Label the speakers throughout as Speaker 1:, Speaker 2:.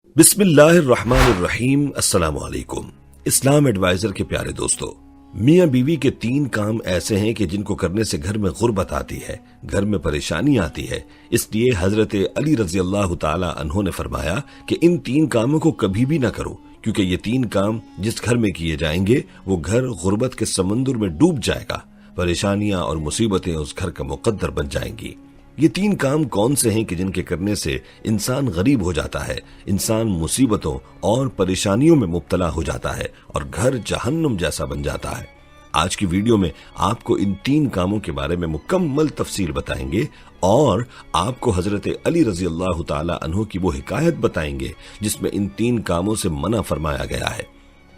Speaker 1: بسم اللہ الرحمن الرحیم۔ السلام علیکم۔ اسلام ایڈوائزر کے پیارے دوستو، میاں بیوی کے 3 کام ایسے ہیں کہ جن کو کرنے سے گھر میں غربت آتی ہے، گھر میں پریشانی آتی ہے۔ اس لیے حضرت علی رضی اللہ تعالی عنہ نے فرمایا کہ ان 3 کاموں کو کبھی بھی نہ کرو، کیونکہ یہ 3 کام جس گھر میں کیے جائیں گے وہ گھر غربت کے سمندر میں ڈوب جائے گا، پریشانیاں اور مصیبتیں اس گھر کا مقدر بن جائیں گی۔ یہ 3 کام کون سے ہیں کہ جن کے کرنے سے انسان غریب ہو جاتا ہے، انسان مصیبتوں اور پریشانیوں میں مبتلا ہو جاتا ہے اور گھر جہنم جیسا بن جاتا ہے؟ آج کی ویڈیو میں آپ کو ان 3 کاموں کے بارے میں مکمل تفصیل بتائیں گے اور آپ کو حضرت علی رضی اللہ تعالی عنہ کی وہ حکایت بتائیں گے جس میں ان 3 کاموں سے منع فرمایا گیا ہے۔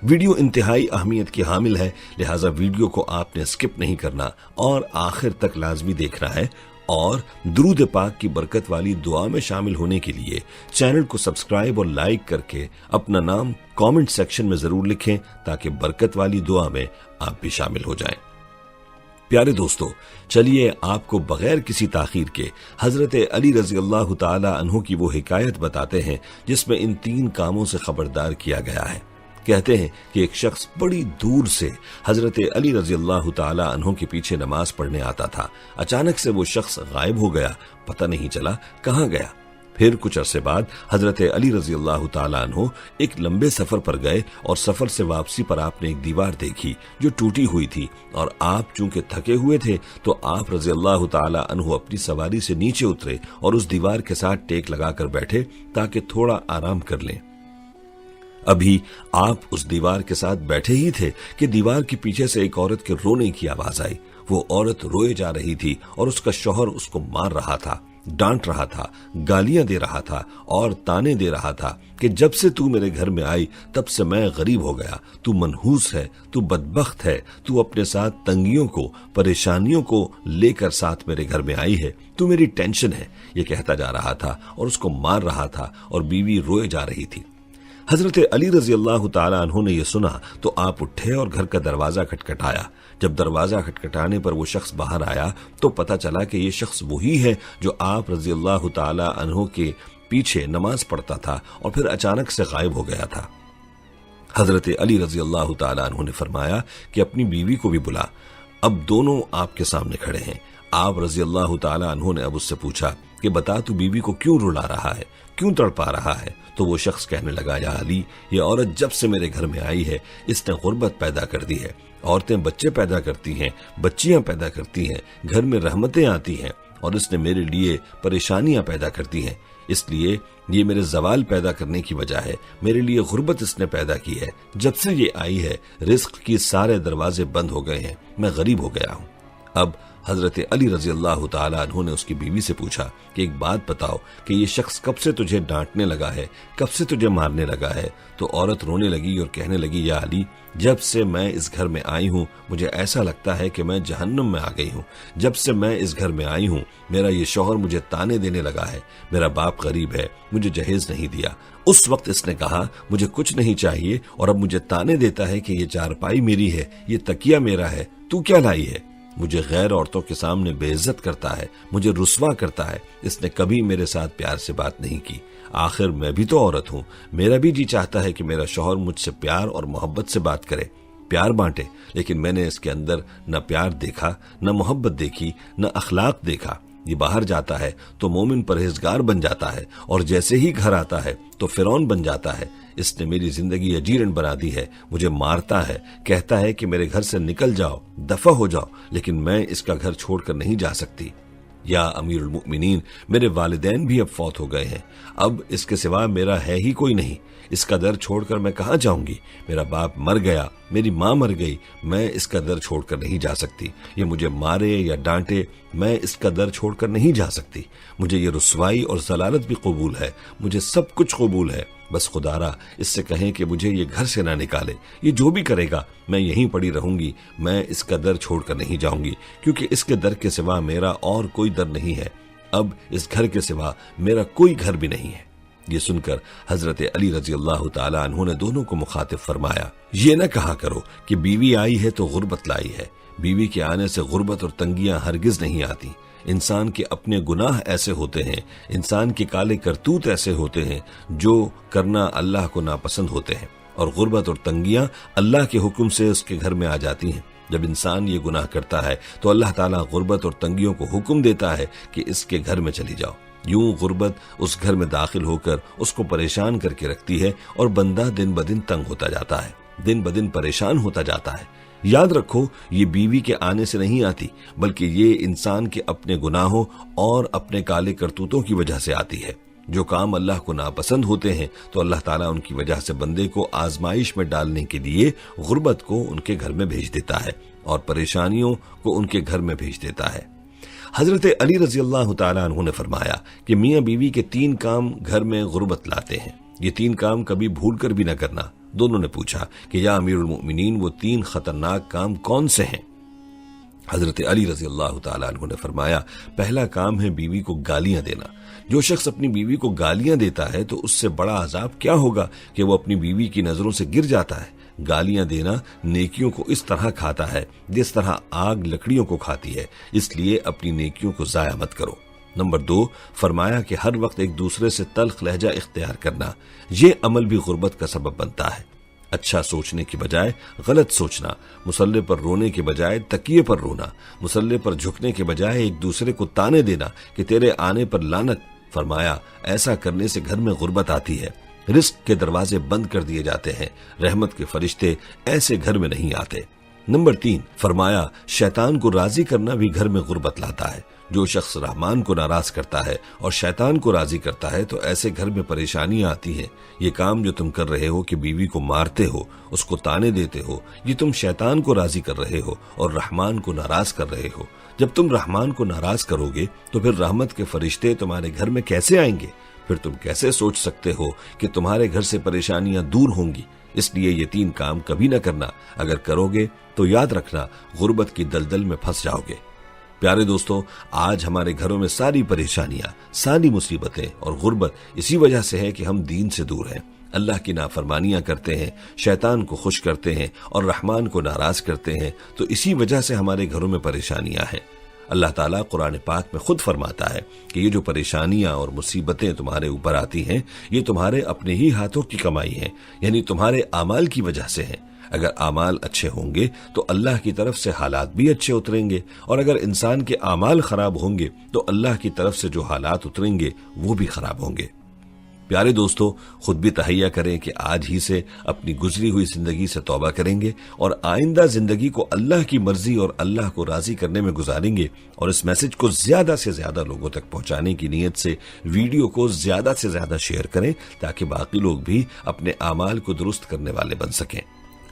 Speaker 1: ویڈیو انتہائی اہمیت کی حامل ہے، لہٰذا ویڈیو کو آپ نے سکپ نہیں کرنا اور آخر تک لازمی دیکھنا ہے، اور درود پاک کی برکت والی دعا میں شامل ہونے کے لیے چینل کو سبسکرائب اور لائک کر کے اپنا نام کامنٹ سیکشن میں ضرور لکھیں تاکہ برکت والی دعا میں آپ بھی شامل ہو جائیں۔ پیارے دوستو، چلیے آپ کو بغیر کسی تاخیر کے حضرت علی رضی اللہ تعالی عنہ کی وہ حکایت بتاتے ہیں جس میں ان 3 کاموں سے خبردار کیا گیا ہے۔ کہتے ہیں کہ ایک شخص بڑی دور سے حضرت علی رضی اللہ تعالی عنہ کے پیچھے نماز پڑھنے آتا تھا۔ اچانک سے وہ شخص غائب ہو گیا، پتہ نہیں چلا کہاں گیا۔ پھر کچھ عرصے بعد حضرت علی رضی اللہ تعالی عنہ ایک لمبے سفر پر گئے اور سفر سے واپسی پر آپ نے ایک دیوار دیکھی جو ٹوٹی ہوئی تھی، اور آپ چونکہ تھکے ہوئے تھے تو آپ رضی اللہ تعالی عنہ اپنی سواری سے نیچے اترے اور اس دیوار کے ساتھ ٹیک لگا کر بیٹھے تاکہ تھوڑا آرام کر لیں۔ ابھی آپ اس دیوار کے ساتھ بیٹھے ہی تھے کہ دیوار کے پیچھے سے ایک عورت کے رونے کی آواز آئی۔ وہ عورت روئے جا رہی تھی اور اس کا شوہر اس کو مار رہا تھا، ڈانٹ رہا تھا، گالیاں دے رہا تھا اور تانے دے رہا تھا کہ جب سے تو میرے گھر میں آئی تب سے میں غریب ہو گیا، تو منحوس ہے، تو بدبخت ہے، تو اپنے ساتھ تنگیوں کو، پریشانیوں کو لے کر ساتھ میرے گھر میں آئی ہے، تو میری ٹینشن ہے۔ یہ کہتا جا رہا تھا اور اس کو مار رہا تھا اور بیوی روئے جا رہی تھی۔ حضرت علی رضی اللہ تعالی عنہ نے یہ سنا تو آپ اٹھے اور گھر کا دروازہ کھٹکھٹایا۔ جب دروازہ کھٹکھٹانے پر وہ شخص باہر آیا تو پتہ چلا کہ یہ شخص وہی ہے جو آپ رضی اللہ تعالی عنہ کے پیچھے نماز پڑھتا تھا اور پھر اچانک سے غائب ہو گیا تھا۔ حضرت علی رضی اللہ تعالی عنہ نے فرمایا کہ اپنی بیوی کو بھی بلا۔ اب دونوں آپ کے سامنے کھڑے ہیں۔ آپ رضی اللہ تعالی عنہ نے اب اس سے پوچھا کہ بتا تو بیوی کو کیوں رلا رہا ہے، کیوں تڑپا رہا ہے؟ تو وہ شخص کہنے لگا، یا علی، یہ عورت جب سے میرے گھر میں آئی ہے اس نے غربت پیدا کر دی ہے۔ عورتیں بچے پیدا کرتی ہیں، بچیاں پیدا کرتی ہیں، گھر میں رحمتیں آتی ہیں، اور اس نے میرے لیے پریشانیاں پیدا کرتی ہیں، اس لیے یہ میرے زوال پیدا کرنے کی وجہ ہے، میرے لیے غربت اس نے پیدا کی ہے۔ جب سے یہ آئی ہے رزق کی سارے دروازے بند ہو گئے ہیں، میں غریب ہو گیا ہوں۔ اب حضرت علی رضی اللہ تعالی عنہ نے اس کی بیوی سے پوچھا کہ ایک بات بتاؤ کہ یہ شخص کب سے تجھے ڈانٹنے لگا ہے، کب سے تجھے مارنے لگا ہے؟ تو عورت رونے لگی اور کہنے لگی، یا علی، جب سے میں اس گھر میں آئی ہوں مجھے ایسا لگتا ہے کہ میں جہنم میں آ گئی ہوں۔ جب سے میں اس گھر میں آئی ہوں میرا یہ شوہر مجھے تانے دینے لگا ہے، میرا باپ غریب ہے، مجھے جہیز نہیں دیا۔ اس وقت اس نے کہا مجھے کچھ نہیں چاہیے، اور اب مجھے تانے دیتا ہے کہ یہ چارپائی میری ہے، یہ تکیہ میرا ہے، تو کیا لائی ہے؟ مجھے غیر عورتوں کے سامنے بے عزت کرتا ہے، مجھے رسوا کرتا ہے۔ اس نے کبھی میرے ساتھ پیار سے بات نہیں کی۔ آخر میں بھی تو عورت ہوں، میرا بھی جی چاہتا ہے کہ میرا شوہر مجھ سے پیار اور محبت سے بات کرے، پیار بانٹے، لیکن میں نے اس کے اندر نہ پیار دیکھا، نہ محبت دیکھی، نہ اخلاق دیکھا۔ یہ باہر جاتا ہے تو مومن پرہیزگار بن جاتا ہے، اور جیسے ہی گھر آتا ہے تو فرعون بن جاتا ہے۔ اس نے میری زندگی اجیرن بنا دی ہے، مجھے مارتا ہے، کہتا ہے کہ میرے گھر سے نکل جاؤ، دفع ہو جاؤ، لیکن میں اس کا گھر چھوڑ کر نہیں جا سکتی۔ یا امیر المؤمنین، میرے والدین بھی اب فوت ہو گئے ہیں، اب اس کے سوا میرا ہے ہی کوئی نہیں، اس کا در چھوڑ کر میں کہاں جاؤں گی؟ میرا باپ مر گیا، میری ماں مر گئی، میں اس کا در چھوڑ کر نہیں جا سکتی۔ یہ مجھے مارے یا ڈانٹے، میں اس کا در چھوڑ کر نہیں جا سکتی۔ مجھے یہ رسوائی اور ضلالت بھی قبول ہے، مجھے سب کچھ قبول ہے، بس خدا را اس سے کہیں کہ مجھے یہ گھر سے نہ نکالے، یہ جو بھی کرے گا میں یہیں پڑی رہوں گی، میں اس کا در چھوڑ کر نہیں جاؤں گی، کیونکہ اس کے در کے سوا میرا اور کوئی در نہیں ہے، اب اس گھر کے سوا میرا کوئی گھر بھی نہیں ہے۔ یہ سن کر حضرت علی رضی اللہ تعالی عنہ نے دونوں کو مخاطب فرمایا، یہ نہ کہا کرو کہ بیوی آئی ہے تو غربت لائی ہے، بیوی کے آنے سے غربت اور تنگیاں ہرگز نہیں آتی۔ انسان کے اپنے گناہ ایسے ہوتے ہیں، انسان کے کالے کرتوت ایسے ہوتے ہیں جو کرنا اللہ کو ناپسند ہوتے ہیں، اور غربت اور تنگیاں اللہ کے حکم سے اس کے گھر میں آ جاتی ہیں۔ جب انسان یہ گناہ کرتا ہے تو اللہ تعالیٰ غربت اور تنگیوں کو حکم دیتا ہے کہ اس کے گھر میں چلی جاؤ۔ یوں غربت اس گھر میں داخل ہو کر اس کو پریشان کر کے رکھتی ہے، اور بندہ دن بدن تنگ ہوتا جاتا ہے، دن بدن پریشان ہوتا جاتا ہے۔ یاد رکھو، یہ بیوی کے آنے سے نہیں آتی، بلکہ یہ انسان کے اپنے گناہوں اور اپنے کالے کرتوتوں کی وجہ سے آتی ہے۔ جو کام اللہ کو ناپسند ہوتے ہیں تو اللہ تعالیٰ ان کی وجہ سے بندے کو آزمائش میں ڈالنے کے لیے غربت کو ان کے گھر میں بھیج دیتا ہے، اور پریشانیوں کو ان کے گھر میں بھیج دیتا ہے۔ حضرت علی رضی اللہ تعالیٰ عنہ نے فرمایا کہ میاں بیوی کے 3 کام گھر میں غربت لاتے ہیں، یہ 3 کام کبھی بھول کر بھی نہ کرنا۔ دونوں نے پوچھا کہ یا امیر المؤمنین، وہ 3 خطرناک کام کون سے ہیں؟ حضرت علی رضی اللہ تعالیٰ عنہ نے فرمایا، پہلا کام ہے بیوی کو گالیاں دینا۔ جو شخص اپنی بیوی کو گالیاں دیتا ہے تو اس سے بڑا عذاب کیا ہوگا کہ وہ اپنی بیوی کی نظروں سے گر جاتا ہے۔ گالیاں دینا نیکیوں کو اس طرح کھاتا ہے جس طرح آگ لکڑیوں کو کھاتی ہے، اس لیے اپنی نیکیوں کو ضائع مت کرو۔ نمبر 2، فرمایا کہ ہر وقت ایک دوسرے سے تلخ لہجہ اختیار کرنا، یہ عمل بھی غربت کا سبب بنتا ہے۔ اچھا سوچنے کی بجائے غلط سوچنا، مصلے پر رونے کے بجائے تکیے پر رونا، مصلے پر جھکنے کے بجائے ایک دوسرے کو تانے دینا کہ تیرے آنے پر لعنت۔ فرمایا ایسا کرنے سے گھر میں غربت آتی ہے، رزق کے دروازے بند کر دیے جاتے ہیں، رحمت کے فرشتے ایسے گھر میں نہیں آتے۔ نمبر 3، فرمایا شیطان کو راضی کرنا بھی گھر میں غربت لاتا ہے۔ جو شخص رحمان کو ناراض کرتا ہے اور شیطان کو راضی کرتا ہے تو ایسے گھر میں پریشانیاں آتی ہیں۔ یہ کام جو تم کر رہے ہو کہ بیوی کو مارتے ہو، اس کو تانے دیتے ہو، یہ تم شیطان کو راضی کر رہے ہو اور رحمان کو ناراض کر رہے ہو۔ جب تم رحمان کو ناراض کرو گے تو پھر رحمت کے فرشتے تمہارے گھر میں کیسے آئیں گے؟ پھر تم کیسے سوچ سکتے ہو کہ تمہارے گھر سے پریشانیاں دور ہوں گی؟ اس لیے یہ 3 کام کبھی نہ کرنا، اگر کرو گے تو یاد رکھنا غربت کی دلدل میں پھنس جاؤ گے۔ پیارے دوستو، آج ہمارے گھروں میں ساری پریشانیاں، ساری مصیبتیں اور غربت اسی وجہ سے ہے کہ ہم دین سے دور ہیں، اللہ کی نافرمانیاں کرتے ہیں، شیطان کو خوش کرتے ہیں اور رحمان کو ناراض کرتے ہیں، تو اسی وجہ سے ہمارے گھروں میں پریشانیاں ہیں۔ اللہ تعالیٰ قرآن پاک میں خود فرماتا ہے کہ یہ جو پریشانیاں اور مصیبتیں تمہارے اوپر آتی ہیں، یہ تمہارے اپنے ہی ہاتھوں کی کمائی ہیں، یعنی تمہارے اعمال کی وجہ سے ہیں۔ اگر اعمال اچھے ہوں گے تو اللہ کی طرف سے حالات بھی اچھے اتریں گے، اور اگر انسان کے اعمال خراب ہوں گے تو اللہ کی طرف سے جو حالات اتریں گے وہ بھی خراب ہوں گے۔ پیارے دوستو، خود بھی تہیہ کریں کہ آج ہی سے اپنی گزری ہوئی زندگی سے توبہ کریں گے اور آئندہ زندگی کو اللہ کی مرضی اور اللہ کو راضی کرنے میں گزاریں گے، اور اس میسج کو زیادہ سے زیادہ لوگوں تک پہنچانے کی نیت سے ویڈیو کو زیادہ سے زیادہ شیئر کریں تاکہ باقی لوگ بھی اپنے اعمال کو درست کرنے والے بن سکیں۔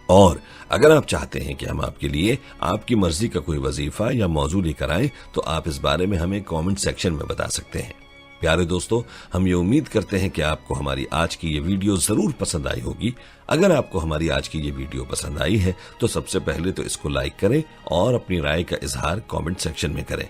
Speaker 1: اور اگر آپ چاہتے ہیں کہ ہم آپ کے لیے آپ کی مرضی کا کوئی وظیفہ یا موضوع لے کر آئیں تو آپ اس بارے میں ہمیں کامنٹ سیکشن میں بتا سکتے ہیں۔ پیارے دوستو، ہم یہ امید کرتے ہیں کہ آپ کو ہماری آج کی یہ ویڈیو ضرور پسند آئی ہوگی۔ اگر آپ کو ہماری آج کی یہ ویڈیو پسند آئی ہے تو سب سے پہلے تو اس کو لائک کریں اور اپنی رائے کا اظہار کامنٹ سیکشن میں کریں۔